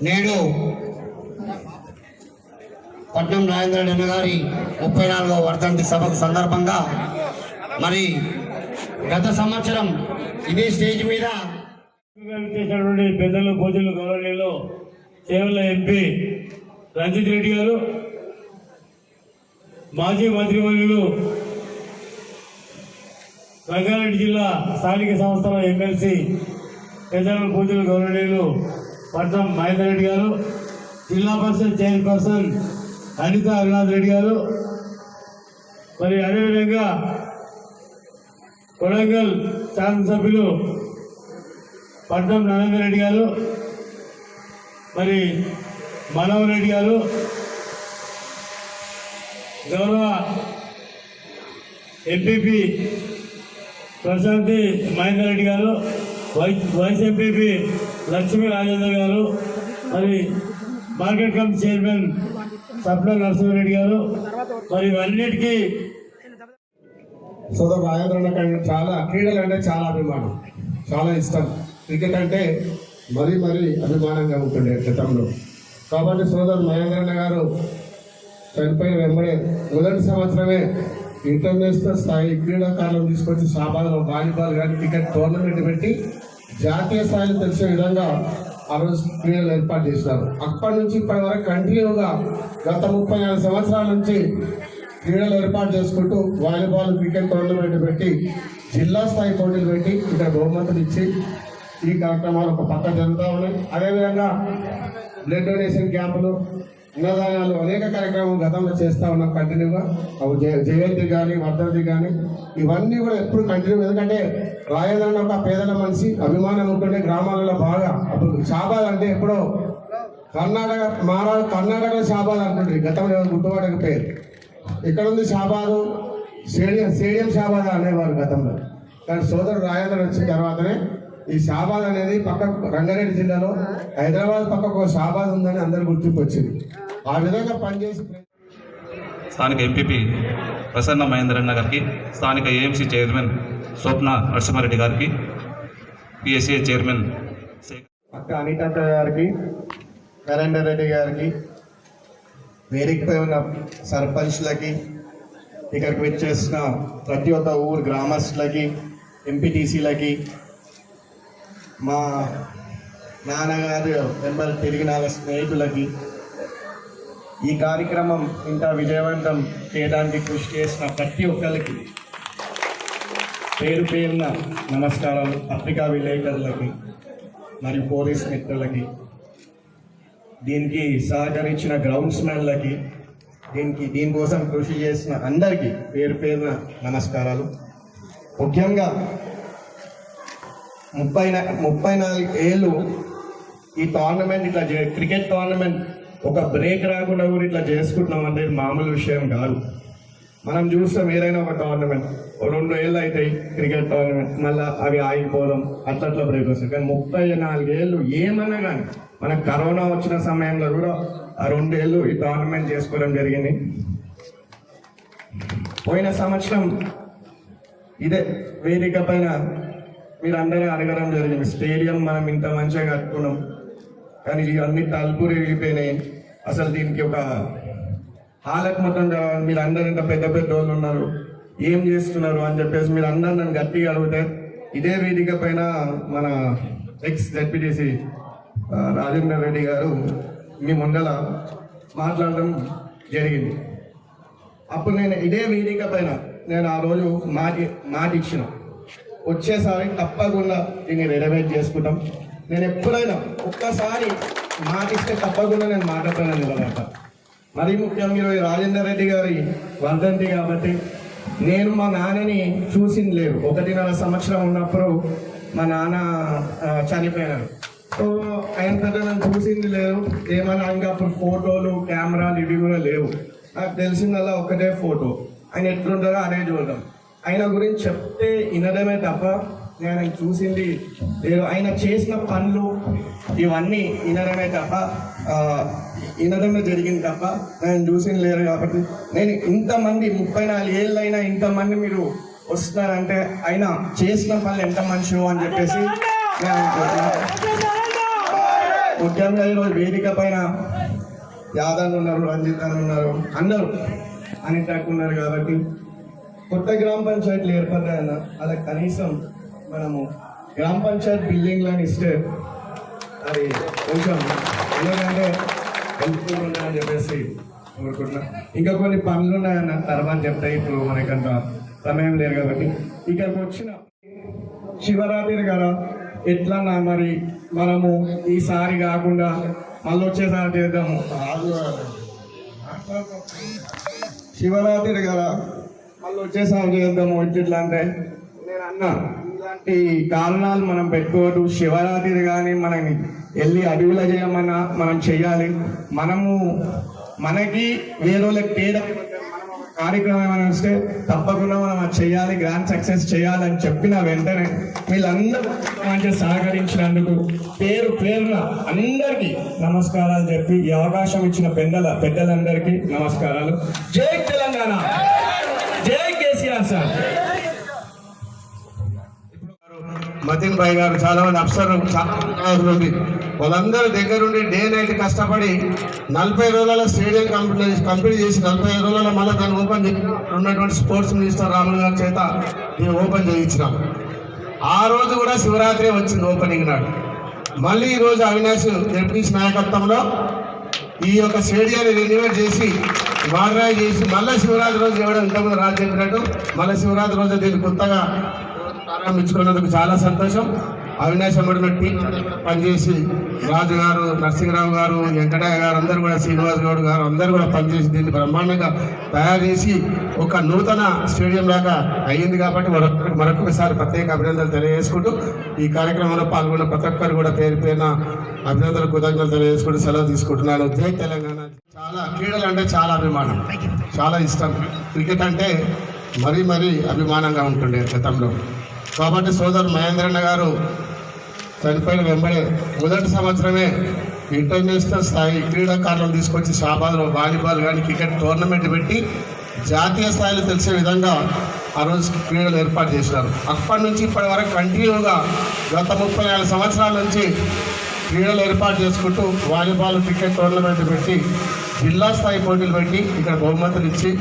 నేడు పట్నం రాజేంద్ర అన్న గారి 34వ వర్ధంతి సభకు సందర్భంగా మరి గత సంవత్సరం ఇదే స్టేజ్ మీద పెద్దలు పూజలు గౌరవనీయులు చేవెళ్ల ఎంపీ రంజిత్ రెడ్డి గారు, మాజీ మంత్రివర్యులు రంగారెడ్డి జిల్లా స్థానిక సంస్థల ఎమ్మెల్సీ పెద్దలు పూజలు గౌరవనీయులు పట్నం మహేందర్ రెడ్డి గారు, జిల్లా పరిషత్ చైర్పర్సన్ అనిత రఘునాథ్ రెడ్డి గారు, మరి అదేవిధంగా కొడంగల్ శాసనసభ్యులు పట్నం నరేందర్ రెడ్డి గారు, మరి మనోహర్ రెడ్డి గారు, గౌరవ ఎంపీపీ ప్రశాంతి మహేందర్ రెడ్డి గారు, వైస్ ఎంపీపీ లక్ష్మీ రాజేంద్ర గారు, మరి మార్కెట్ కమిటీ చైర్మన్ సప్ల నరసింహారెడ్డి గారు, మరి ఇవన్నిటికీ సోదరు రాజేంద్ర చాలా క్రీడలు అంటే చాలా అభిమానం, చాలా ఇష్టం. క్రికెట్ అంటే మరీ అభిమానంగా ఉంటుండే గతంలో. కాబట్టి సోదరు మహేంద్రన్న గారు చనిపోయిన వెంబడే మొదటి సంవత్సరమే ఇంటర్నేషనల్ స్థాయి క్రీడాకారులను తీసుకొచ్చి షాబాద్లో వాలీబాల్ కానీ క్రికెట్ టోర్నమెంట్ పెట్టి జాతీయ స్థాయిలో తెలిసే విధంగా ఆ రోజు క్రీడలు ఏర్పాటు చేసినారు. అప్పటి నుంచి ఇప్పటి వరకు కంటిన్యూగా గత 34 సంవత్సరాల నుంచి క్రీడలు ఏర్పాటు చేసుకుంటూ వాలీబాల్ క్రికెట్ టోర్నమెంట్ పెట్టి జిల్లా స్థాయి పోటీలు పెట్టి ఇక్కడ బహుమతులు ఇచ్చి ఈ కార్యక్రమాలు ఒక పక్క జరుగుతూ ఉన్నాయి. అదేవిధంగా బ్లడ్ డొనేషన్ క్యాంపులు, అన్నదానాలు, అనేక కార్యక్రమాలు గతంలో చేస్తూ ఉన్నాం కంటిన్యూగా. అవి జయంతి కానీ వర్ధంతి కానీ ఇవన్నీ కూడా ఎప్పుడు కంటిన్యూ. ఎందుకంటే రాజేంద్రన్న ఒక పేదల మనిషి, అభిమానం ఉంటుండే గ్రామాలలో బాగా. అప్పుడు షాబాద్ అంటే ఎప్పుడో కర్ణాటకలో షాబాద్ అంటుండ్రి, గతంలో గుర్తుపడక పేరు. ఇక్కడ ఉంది షాబాదు, స్టేడియం షాబాద్ అనేవారు గతంలో. కానీ సోదరుడు రాజేంద్ర వచ్చిన తర్వాతనే ఈ షాబాద్ అనేది పక్కకు రంగారెడ్డి జిల్లాలో హైదరాబాద్ పక్కకు ఒక షాబాద్ ఉందని అందరూ గుర్తింపు వచ్చింది. ఆ విధంగా పనిచేసి స్థానిక ఎంపీపీ ప్రసన్న మహేందరన్న గారికి, స్థానిక ఏఎంసీ చైర్మన్ స్వప్న నరసింహారెడ్డి గారికి, పిఎస్ఏ చైర్మన్ అక్క అనిత గారికి, నరేందర్ రెడ్డి గారికి, వేదికపై ఉన్న సర్పంచ్లకి, ఇక్కడికి వచ్చేసిన ప్రతి ఒక్క ఊరు గ్రామస్తులకి, ఎంపీటీసీలకి, మా నాన్నగారు వెంబడి తిరిగిన స్నేహితులకి, ఈ కార్యక్రమం ఇంకా విజయవంతం చేయడానికి కృషి చేసిన ప్రతి ఒక్కరికి పేరున నమస్కారాలు. పత్రికా విలేకరులకి మరియు పోలీస్ మిత్రులకి, దీనికి సహకరించిన గ్రౌండ్స్మెన్లకి, దీనికోసం కృషి చేసిన అందరికీ పేరున నమస్కారాలు. ముఖ్యంగా 34 ఏళ్ళు ఈ టోర్నమెంట్ ఇట్లా క్రికెట్ టోర్నమెంట్ ఒక బ్రేక్ రాకుండా కూడా ఇట్లా చేసుకుంటున్నాం అంటే మామూలు విషయం కాదు. మనం చూస్తాం ఏదైనా ఒక టోర్నమెంట్ 2 ఏళ్ళు అవుతాయి క్రికెట్ టోర్నమెంట్, మళ్ళీ అవి ఆగిపోవడం, అట్లా బ్రేక్ వస్తాయి. కానీ 34 ఏళ్ళు ఏమన్నా కానీ మనకు కరోనా వచ్చిన సమయంలో కూడా ఆ 2 ఏళ్ళు ఈ టోర్నమెంట్ చేసుకోవడం జరిగింది. పోయిన సంవత్సరం ఇదే వేదిక పైన మీరు అందరూ అడగడం జరిగింది, స్టేడియం మనం ఇంత మంచిగా కట్టుకున్నాం కానీ ఇవన్నీ తలుపులు వెళ్ళిపోయినాయి, అసలు దీనికి ఒక హాలకు మొత్తం కావాలి, మీరు అందరు ఇంత పెద్ద వాళ్ళు ఉన్నారు, ఏం చేస్తున్నారు అని చెప్పేసి మీరు అందరు నన్ను గట్టిగా అడిగితే ఇదే వేదిక పైన మన ఎక్స్ జెడ్పీటీసీ రాజేంద్ర రెడ్డి గారు మీ ముందల మాట్లాడడం జరిగింది. అప్పుడు నేను ఇదే వేదిక పైన నేను ఆ రోజు మాట ఇచ్చిన, వచ్చేసారి తప్పకుండా దీన్ని రెనోవేట్ చేసుకుంటాం. నేను ఎప్పుడైనా ఒక్కసారి మాట ఇస్తే తప్పకుండా నేను మాట పైన నిలబడతా. మరీ ముఖ్యంగా ఈరోజు రాజేందర్ రెడ్డి గారి వర్ధంతి కాబట్టి నేను మా నాన్నని చూసింది లేదు. 1.5 సంవత్సరం ఉన్నప్పుడు మా నాన్న చనిపోయినారు. సో ఆయన పెద్ద నన్ను చూసింది లేదు, ఏమన్నా ఇంకా అప్పుడు ఫోటోలు కెమెరాలు ఇవి కూడా లేవు. నాకు తెలిసిందల్లా ఒకటే ఫోటో, ఆయన ఎట్లుంటారో అదే చూడడం. ఆయన గురించి చెప్తే వినడమే తప్ప నేను ఆయన చూసింది లేదు. ఆయన చేసిన పనులు ఇవన్నీ వినడమే తప్ప వినడమే జరిగింది తప్ప నేను చూసింది లేదు. కాబట్టి నేను ఇంతమంది 34 ఏళ్ళైనా ఇంతమంది మీరు వస్తున్నారంటే ఆయన చేసిన పనులు ఎంత మంచివో అని చెప్పేసి నేను అనుకుంటున్నాను. ముఖ్యంగా ఈరోజు వేదిక పైన యాదవ్ ఉన్నారు, రంజిత్ అని ఉన్నారు, అందరూ అనిటాక్ ఉన్నారు. కాబట్టి కొత్త గ్రామ పంచాయతీలు ఏర్పడ్డాయన్న అలా కనీసం మనము గ్రామ పంచాయతీ బిల్డింగ్లను ఇస్తే అది కొంచెం ఎందుకంటే హెల్ప్ఫుల్ ఉన్నాయని చెప్పేసి కోరుకుంటున్నా. ఇంకా కొన్ని పనులు ఉన్నాయన్న తర్వాత చెప్తాయి, ఇప్పుడు మనకంత సమయం లేదు కాబట్టి. ఇక్కడికి వచ్చిన శివరాత్రి కదా ఎట్లన్నా మరి మనము ఈసారి కాకుండా మళ్ళీ వచ్చేసారి చేద్దాము. శివరాత్రి కదా మళ్ళీ వచ్చేసారి చేద్దాము. ఎట్లా అంటే నేను అన్నా ఇలాంటి కారణాలు మనం పెట్టుకోవద్దు. శివరాత్రి కానీ మనం వెళ్ళి అడవిలో చేయమన్నా మనం చెయ్యాలి. మనకి వేరేళ్ళకి తేడా కార్యక్రమం ఏమైనా వస్తే తప్పకుండా మనం అది చేయాలి, గ్రాండ్ సక్సెస్ చేయాలని చెప్పిన వెంటనే వీళ్ళందరూ మంచిగా సహకరించినందుకు పేరు పేరున అందరికీ నమస్కారాలు చెప్పి ఈ అవకాశం ఇచ్చిన పెద్దలందరికీ నమస్కారాలు. జై తెలంగాణ, జై కేసీఆర్ సార్. మతిన్ భాయ్ గారు, చాలా మంది అఫ్సర్లు, చాలా నుండి వాళ్ళందరూ దగ్గరుండి డే నైట్ కష్టపడి 40 రోజుల స్టేడియం కంప్లీట్ చేసి 45 రోజుల మళ్ళీ దాన్ని ఓపెన్ ఉన్నటువంటి స్పోర్ట్స్ మినిస్టర్ రాములు గారి చేత దీన్ని ఓపెన్ చేయించినాం. ఆ రోజు కూడా శివరాత్రి వచ్చింది ఓపెనింగ్ నాడు. మళ్ళీ ఈరోజు అవినాష్ జడ్పీస్ నాయకత్వంలో ఈ యొక్క స్టేడియాన్ని రెన్యువేట్ చేసి మోడర్నైజ్ చేసి మళ్ళీ శివరాత్రి రోజు ఇవ్వడం ఇంతకుముందు రాజు చెప్పినట్టు మళ్ళీ శివరాత్రి రోజు దీన్ని కొత్తగా ప్రారంభించుకున్నందుకు చాలా సంతోషం. అవినాష్ అమ్మడిన టీం పనిచేసి రాజు గారు, నరసింహరావు గారు, వెంకటయ్య గారు అందరూ కూడా, శ్రీనివాస్ గౌడ్ గారు అందరూ కూడా పనిచేసి దీన్ని బ్రహ్మాండంగా తయారు చేసి ఒక నూతన స్టేడియం లాగా అయ్యింది. కాబట్టి మరొకసారి ప్రత్యేక అభినందనలు తెలియజేసుకుంటూ ఈ కార్యక్రమంలో పాల్గొన్న ప్రతి ఒక్కరు కూడా పేరు పేరున అభినందనలు, కృతజ్ఞతలు తెలియజేసుకుంటూ సెలవు తీసుకుంటున్నాను. జై తెలంగాణ. చాలా క్రీడలు అంటే చాలా అభిమానం, చాలా ఇష్టం. క్రికెట్ అంటే మరీ అభిమానంగా ఉంటుండే గతంలో. కాబట్టి సోదరు మహేంద్రన్న గారు చనిపోయిన వెంబడే మొదటి సంవత్సరమే ఇంటర్నేషనల్ స్థాయి క్రీడాకారులను తీసుకొచ్చి షాబాద్లో వాలీబాల్ కానీ క్రికెట్ టోర్నమెంట్ పెట్టి జాతీయ స్థాయిలో తెలిసే విధంగా ఆ రోజు క్రీడలు ఏర్పాటు చేసినారు. అప్పటి నుంచి ఇప్పటి వరకు కంటిన్యూగా గత 34 సంవత్సరాల నుంచి క్రీడలు ఏర్పాటు చేసుకుంటూ వాలీబాల్ క్రికెట్ టోర్నమెంట్ పెట్టి జిల్లా స్థాయి పోటీలు పెట్టి ఇక్కడ బహుమతులు ఇచ్చి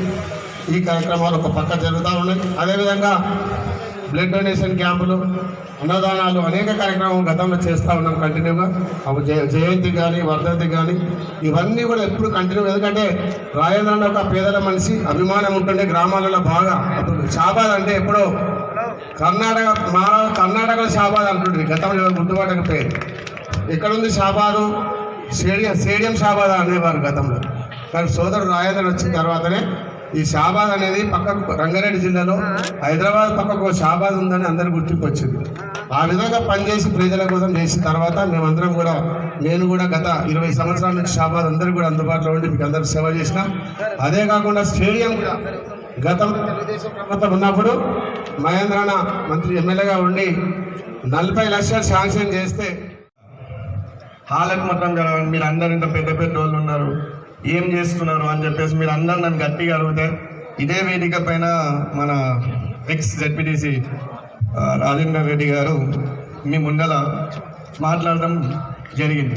ఈ కార్యక్రమాలు ఒక పక్క జరుగుతూ ఉన్నాయి. అదేవిధంగా బ్లడ్ డొనేషన్ క్యాంపులు, అన్నదానాలు, అనేక కార్యక్రమాలు గతంలో చేస్తూ ఉన్నాం కంటిన్యూగా. అవి జయంతి కానీ వర్ధంతి కానీ ఇవన్నీ కూడా ఎప్పుడు కంటిన్యూ. ఎందుకంటే రాజేంద్రన్న ఒక పేదల మనిషి, అభిమానం ఉంటుండే గ్రామాలలో బాగా. షాబాద్ అంటే ఎప్పుడో కర్ణాటకలో షాబాద్ అంటుండే, గతంలో గుర్తుపట్టకపోయేది. ఎక్కడుంది షాబాదు, స్టేడియం షాబాద్ అనేవారు గతంలో. కానీ సోదరుడు రాజేంద్ర వచ్చిన తర్వాతనే ఈ షాబాద్ అనేది పక్కకు రంగారెడ్డి జిల్లాలో హైదరాబాద్ పక్కకు షాబాద్ ఉందని అందరూ గుర్తింపు వచ్చింది. ఆ విధంగా పనిచేసి ప్రజల కోసం చేసిన తర్వాత మేమందరం కూడా, నేను కూడా గత 20 సంవత్సరాల నుంచి షాబాద్ అందరూ కూడా అందుబాటులో ఉండి మీకు అందరూ సేవ చేసినాం. అదే కాకుండా స్టేడియం కూడా గతంలో తెలుగుదేశం ప్రభుత్వం ఉన్నప్పుడు మహేంద్రన్న మంత్రి ఎమ్మెల్యేగా ఉండి 40 లక్షలు శాంక్షన్ చేస్తే హాలకు మొత్తం జరగండి, మీరు అందరు ఇంత పెద్ద వాళ్ళు ఉన్నారు, ఏం చేస్తున్నారు అని చెప్పేసి మీరు అందరు నన్ను గట్టిగా అడిగితే ఇదే వేదిక పైన మన ఎక్స్ జెడ్పీటీసీ రాజేందర్ రెడ్డి గారు మీ ముందర మాట్లాడడం జరిగింది.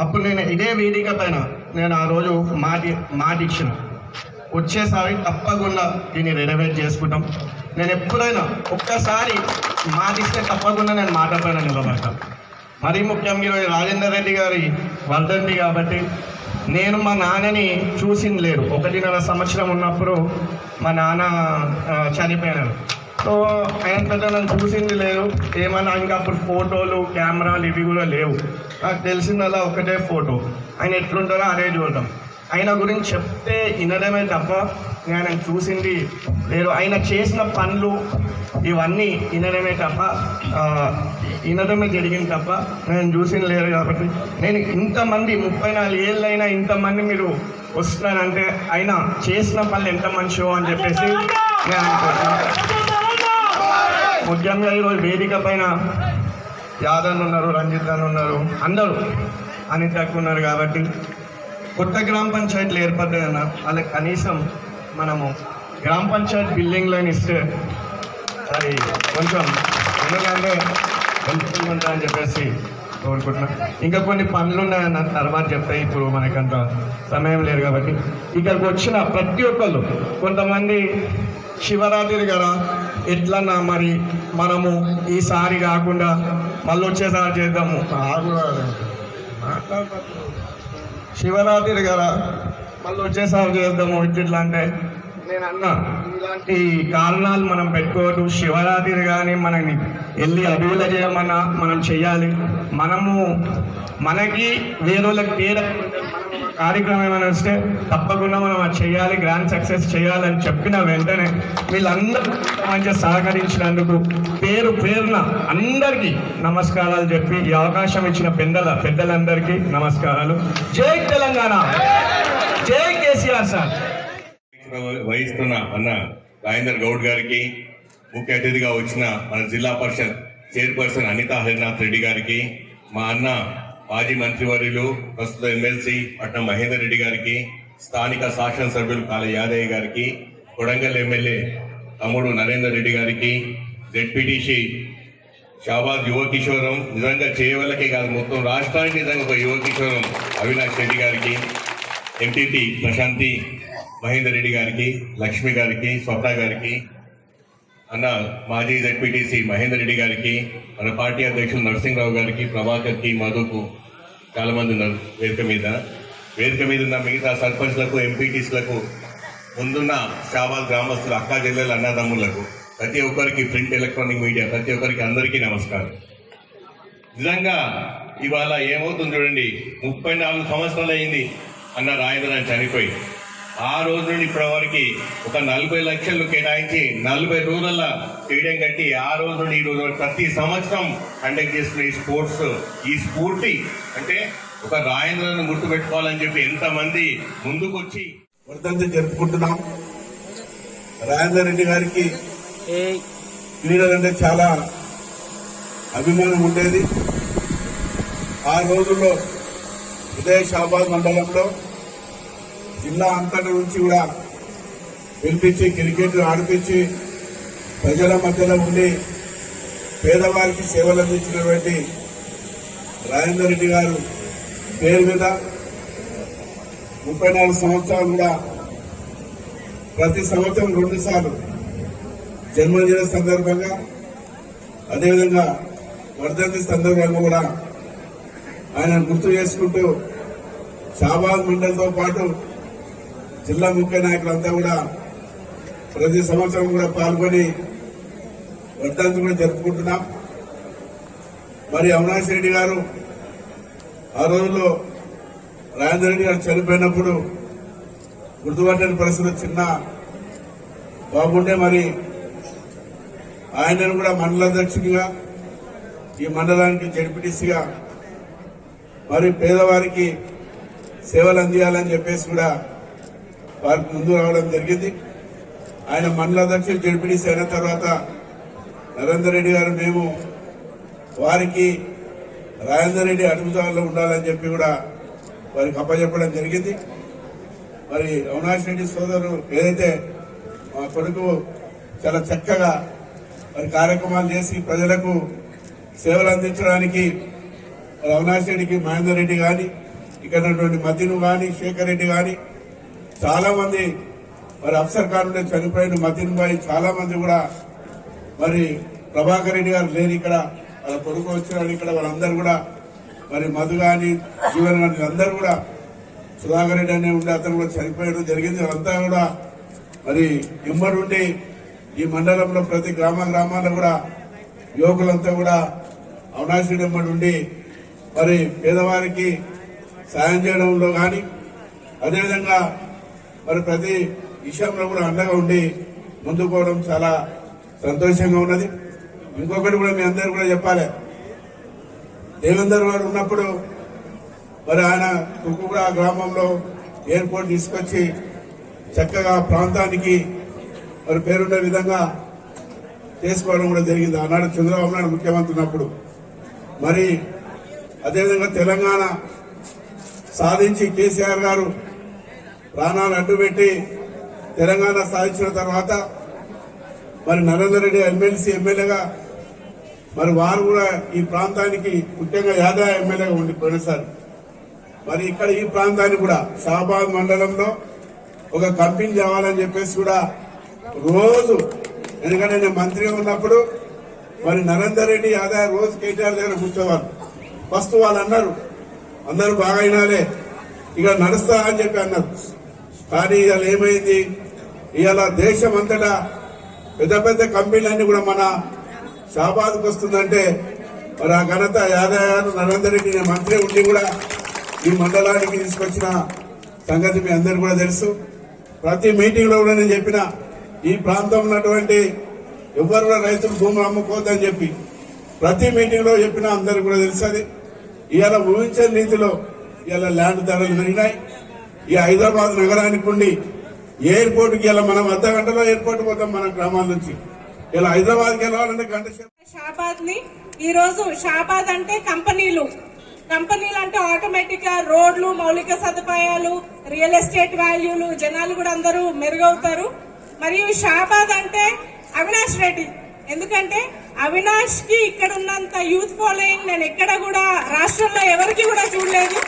అప్పుడు నేను ఇదే వేదిక పైన నేను ఆ రోజు మాట ఇచ్చిన, వచ్చేసారి తప్పకుండా దీన్ని రెనోవేట్ చేసుకుంటాం. నేను ఎప్పుడైనా ఒక్కసారి మాట ఇస్తే తప్పకుండా నేను మాట పైన నిలబడతాను. మరీ ముఖ్యంగా ఈరోజు రాజేందర్ రెడ్డి గారి వర్ధంతి కాబట్టి నేను మా నాన్నని చూసింది లేదు. 1.5 సంవత్సరం ఉన్నప్పుడు మా నాన్న చనిపోయినారు. సో ఆయన పెద్ద నన్ను చూసింది లేదు, ఏమన్నా ఇంకా అప్పుడు ఫోటోలు కెమెరాలు ఇవి కూడా లేవు. నాకు తెలిసిందల్లా ఒకటే ఫోటో, ఆయన ఎట్లుంటారో అదే చూడటం. ఆయన గురించి చెప్తే వినడమే తప్ప ఆయన చూసింది లేదు. ఆయన చేసిన పనులు ఇవన్నీ వినడమే తప్ప వినడమే జరిగింది తప్ప నేను చూసింది లేదు. కాబట్టి నేను ఇంతమంది 34 ఏళ్ళైనా ఇంతమంది మీరు వస్తున్నారంటే ఆయన చేసిన పనులు ఎంత మంచివో అని చెప్పేసి నేను అనుకుంటున్నాను. ముఖ్యంగా ఈరోజు వేదిక పైన యాదవ్ ఉన్నారు, రంజిత్ అని ఉన్నారు, అందరూ అనితకు ఉన్నారు. కాబట్టి కొత్త గ్రామ పంచాయతీలు ఏర్పడ్డాయన్న వాళ్ళకి కనీసం మనము గ్రామ పంచాయతీ బిల్డింగ్లో ఇస్తే అది కొంచెం ఎందుకంటే హెల్ప్ఫుల్ ఉంటుందని చెప్పేసి కోరుకుంటున్నాను. ఇంకా కొన్ని పనులు ఉన్నాయన్న తర్వాత చెప్తాయి, ఇప్పుడు మనకంత సమయం లేదు. కాబట్టి ఇక్కడికి వచ్చిన ప్రతి ఒక్కళ్ళు కొంతమంది శివరాత్రి కదా ఎట్లన్నా మరి మనము ఈసారి కాకుండా మళ్ళీ వచ్చేసారి చేద్దాము, శివరాత్రి కదా మళ్ళీ వచ్చేసారి చేద్దాము ఇట్లా అంటే నేను అన్నా ఇలాంటి కారణాలు మనం పెట్టుకోవద్దు. శివరాత్రి కానీ మనని వెళ్ళి అభివృద్ధి చేయమన్నా మనం చెయ్యాలి. మనకి వేరేళ్ళకి తేడా కార్యక్రమం ఏమైనా వస్తే తప్పకుండా మనం అది చేయాలి, గ్రాండ్ సక్సెస్ చేయాలని చెప్పిన వెంటనే వీళ్ళందరూ మంచిగా సహకరించినందుకు పేరు పేరున అందరికీ నమస్కారాలు చెప్పి ఈ అవకాశం ఇచ్చిన పెద్దలందరికీ నమస్కారాలు. జై తెలంగాణ, జై కేసీఆర్ సార్. వహిస్తున్న అన్న రాజేందర్ గౌడ్ గారికి, ముఖ్య అతిథిగా వచ్చిన మన జిల్లా పరిషత్ చైర్పర్సన్ అనితా హరినాథ్ రెడ్డి గారికి, మా అన్న మాజీ మంత్రివర్యులు ప్రస్తుత ఎమ్మెల్సీ పట్నం మహేందర్ రెడ్డి గారికి, స్థానిక శాసనసభ్యులు కాళ యాదయ్య గారికి, కొడంగల్ ఎమ్మెల్యే తమ్ముడు నరేందర్ రెడ్డి గారికి, జెడ్పీటీసీ షాబాద్ యువ కిషోరం నిజంగా చేయవల్లకే కాదు మొత్తం రాష్ట్రానికి నిజంగా ఒక యువ కిషోరం అవినాష్ రెడ్డి గారికి, ఎంపీపీ ప్రశాంతి మహేందర్ రెడ్డి గారికి, లక్ష్మి గారికి, స్వప్న గారికి, అన్న మాజీ జెడ్పీటీసీ మహేందర్ రెడ్డి గారికి, మన పార్టీ అధ్యక్షులు నరసింహరావు గారికి, ప్రభాకర్కి, మధుకు చాలా మంది ఉన్నారు వేదిక మీద ఉన్న మిగతా సర్పంచ్లకు, ఎంపీటీసీలకు, ముందున్న షాబాద్ గ్రామస్తులు, అక్కా చెల్లెలు, అన్నదమ్ములకు, ప్రతి ఒక్కరికి, ప్రింట్ ఎలక్ట్రానిక్ మీడియా ప్రతి ఒక్కరికి అందరికీ నమస్కారం. నిజంగా ఇవాళ ఏమవుతుంది చూడండి, 34 సంవత్సరాలు అయింది అన్న రాజేంద్రని చనిపోయి. ఆ రోజు నుండి ఇప్పటి వరకు ఒక 40 లక్షలు కేటాయించి 40 రోజుల స్టేడియం కట్టి ఆ రోజు నుండి ఈ రోజు ప్రతి సంవత్సరం కండక్ట్ చేస్తున్న ఈ స్ఫూర్తి అంటే ఒక రాజేంద్రను గుర్తుపెట్టుకోవాలని చెప్పి ఎంతమంది ముందుకొచ్చి వర్ధంతి జరుపుకుంటున్నాం. రాజేందర్ రెడ్డి గారికి క్రీడలంటే చాలా అభిమానం ఉండేది. ఆ రోజుల్లో ఇదే షాబాద్ మండలంలో జిల్లా అంతటి నుంచి కూడా పిలిపించి క్రికెట్ ఆడిపించి ప్రజల మధ్యలో ఉండి పేదవారికి సేవలు అందించినటువంటి రాజేందర్ రెడ్డి గారు పేరు మీద 34 సంవత్సరాలు కూడా ప్రతి సంవత్సరం 2 సార్లు జన్మదిన సందర్భంగా అదేవిధంగా వర్ధంతి సందర్భంగా కూడా ఆయన గుర్తు చేసుకుంటూ షాబాద్ మండలితో పాటు జిల్లా ముఖ్య నాయకులంతా కూడా ప్రతి సంవత్సరం కూడా పాల్గొని వర్ధంతి కూడా జరుపుకుంటున్నాం. మరి అవినాష్ రెడ్డి గారు ఆ రోజుల్లో రాజేందర్ రెడ్డి గారు చనిపోయినప్పుడు గుర్తుపట్టని పరిస్థితులు చిన్న బాగుండే మరి ఆయనను కూడా మండలాధ్యక్షుడిగా ఈ మండలానికి జడ్పీటీసీగా మరి పేదవారికి సేవలు అందియాలని చెప్పేసి కూడా వారికి ముందు రావడం జరిగింది. ఆయన మండలాధ్యక్షుడు జడ్పీటీసీ అయిన తర్వాత నరేందర్ రెడ్డి గారు మేము వారికి రాజేందర్ రెడ్డి అడుగుదారులో ఉండాలని చెప్పి కూడా వారికి అప్పచెప్పడం జరిగింది. మరి అవినాష్ రెడ్డి సోదరుడు ఏదైతే మా కొడుకు చాలా చక్కగా మరి కార్యక్రమాలు చేసి ప్రజలకు సేవలు అందించడానికి అవినాష్ రెడ్డికి మహేందర్ రెడ్డి కానీ ఇక్కడ ఉన్నటువంటి మతిను కానీ శేఖర్ రెడ్డి కానీ చాలా మంది మరి అఫ్సర్ ఖాన్ ఉండే చనిపోయిన మతిన్ భాయ్ చాలా మంది కూడా మరి ప్రభాకర్ రెడ్డి గారు లేరు ఇక్కడ, వాళ్ళ కొడుకు వచ్చినాడు ఇక్కడ, వాళ్ళందరూ కూడా మరి మధు కానీ జీవన్ కానీ అందరూ కూడా సుధాకర్ రెడ్డి అనే ఉండే అతను కూడా చనిపోయడం జరిగింది. వాళ్ళంతా కూడా మరి ఇమ్మడి ఉండి ఈ మండలంలో ప్రతి గ్రామాల్లో కూడా యువకులంతా కూడా అవినాష్ రెడ్డి ఇమ్మడి ఉండి మరి పేదవారికి సాయం చేయడంలో కానీ అదేవిధంగా మరి ప్రతి విషయంలో కూడా అండగా ఉండి ముందుకు పోవడం చాలా సంతోషంగా ఉన్నది. ఇంకొకటి కూడా మీ అందరూ కూడా చెప్పాలి, దేవేందర్ గారు ఉన్నప్పుడు మరి ఆయన తుక్కుగూడ గ్రామంలో ఎయిర్పోర్ట్ తీసుకొచ్చి చక్కగా ప్రాంతానికి మరి పేరున్న విధంగా చేసుకోవడం కూడా జరిగింది. ఆనాడు చంద్రబాబు నాయుడు ముఖ్యమంత్రి ఉన్నప్పుడు. మరి అదేవిధంగా తెలంగాణ సాధించి కేసీఆర్ గారు ప్రాణాలు అడ్డుపెట్టి తెలంగాణ సాధించిన తర్వాత మరి నరేందర్ రెడ్డి ఎమ్మెల్యేగా మరి వారు కూడా ఈ ప్రాంతానికి ముఖ్యంగా యాదవ ఎమ్మెల్యేగా ఉండిపోయినసారి మరి ఇక్కడ ఈ ప్రాంతానికి కూడా షాబాద్ మండలంలో ఒక కంపెనీ తేవాలని చెప్పేసి కూడా రోజు, ఎందుకంటే నేను మంత్రిగా ఉన్నప్పుడు మరి నరేందర్ రెడ్డి యాదవ్ రోజు కేటీఆర్ దగ్గర కూర్చోవాలి. ఫస్ట్ వాళ్ళు అన్నారు అందరూ బాగా అయినాలే ఇక నడుస్తా అని చెప్పి అన్నారు. కానీ ఇవాళ ఏమైంది, ఇవాళ దేశం అంతటా పెద్ద పెద్ద కంపెనీలన్నీ కూడా మన షాబాద్కు వస్తుందంటే మరి ఆ ఘనత యాదవ్ గారు నరేందర్ రెడ్డి నేను మంత్రి ఉండి కూడా ఈ మండలానికి తీసుకొచ్చిన సంగతి మీ అందరు కూడా తెలుసు. ప్రతి మీటింగ్ లో కూడా నేను చెప్పిన ఈ ప్రాంతంలో ఉన్నటువంటి ఎవరు కూడా రైతులు భూములు అమ్ముకోవద్దని చెప్పి ప్రతి మీటింగ్ లో చెప్పినా అందరికి కూడా తెలుసు. అది ఇవాళ ఊహించని రీతిలో ఇవాళ ల్యాండ్ ధరలు పెరిగినాయి. ఈ హైదరాబాద్ నగరానికి ఉండి ఎయిర్పోర్ట్కి ఇలా మనం అర్ధ గంటలో ఎయిర్పోర్ట్ పోతాం మన గ్రామాల నుంచి. ఇలా హైదరాబాద్కి వెళ్ళాలంటే గంట షాబాద్ ని ఈ రోజు షాబాద్ అంటే కంపెనీలు అంటే ఆటోమేటిక్ గా రోడ్లు, మౌలిక సదుపాయాలు, రియల్ ఎస్టేట్ వాల్యూలు, జనాలు కూడా అందరూ మెరుగవుతారు. మరియు షాబాద్ అంటే అవినాష్ రెడ్డి, ఎందుకంటే అవినాష్ కి ఇక్కడ ఉన్నంత యూత్ ఫాలోయింగ్ నేను ఎక్కడ కూడా రాష్ట్రంలో ఎవరికి కూడా చూడలేదు.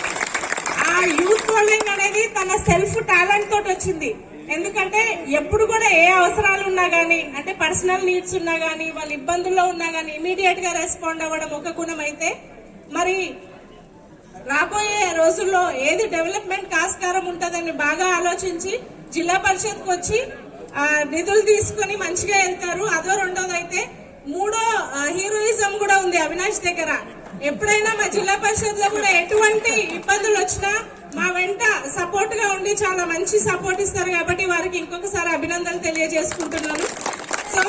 ఆ యూత్ ఫాలోయింగ్ అనేది తన సెల్ఫ్ టాలెంట్ తోటి వచ్చింది. ఎందుకంటే ఎప్పుడు కూడా ఏ అవసరాలు ఉన్నా గానీ, అంటే పర్సనల్ నీడ్స్ ఉన్నా గానీ, వాళ్ళ ఇబ్బందుల్లో ఉన్నా గానీ ఇమీడియట్ గా రెస్పాండ్ అవ్వడం ఒక గుణం అయితే, మరి రాబోయే రోజుల్లో ఏది డెవలప్మెంట్ ఆస్కారం ఉంటుందని బాగా ఆలోచించి జిల్లా పరిషత్ కు వచ్చి నిధులు తీసుకుని మంచిగా వెళ్తారు. అదో రెండోదైతే మూడో హీరోయిజం కూడా ఉంది అవినాష్ దగ్గర. ఎప్పుడైనా మా జిల్లా పరిషత్ లో కూడా ఎటువంటి ఇబ్బందులు వచ్చినా మా వెంట సపోర్ట్ గా ఉండి చాలా మంచి సపోర్ట్ ఇస్తారు. కాబట్టి వారికి ఇంకొకసారి అభినందనలు తెలియజేసుకుంటున్నాను. సో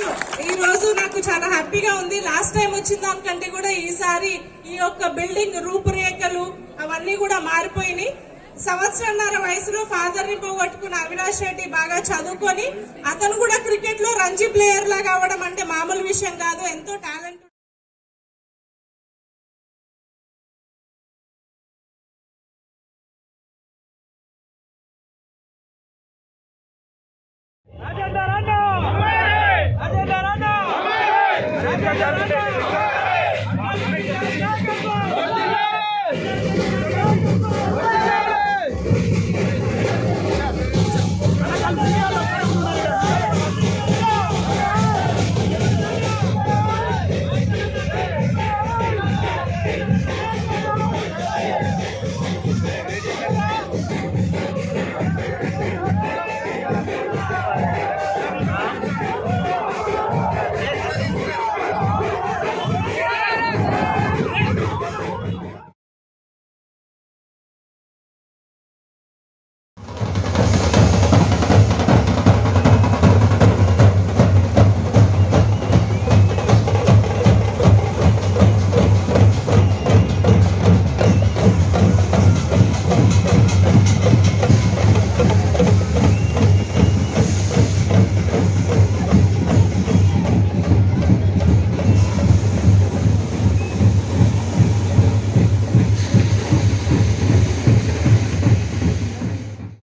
ఈ రోజు నాకు చాలా హ్యాపీగా ఉంది. లాస్ట్ టైం వచ్చిన దానికంటే కూడా ఈసారి ఈ యొక్క బిల్డింగ్ రూపురేఖలు అవన్నీ కూడా మారిపోయినాయి. సంవత్సరంన్నర వయసులో ఫాదర్ ని పోగొట్టుకున్న అవినాష్ రెడ్డి బాగా చదువుకొని అతను కూడా క్రికెట్ లో రంజీ ప్లేయర్ లాగా అవడం అంటే మామూలు విషయం కాదు. ఎంతో టాలెంట్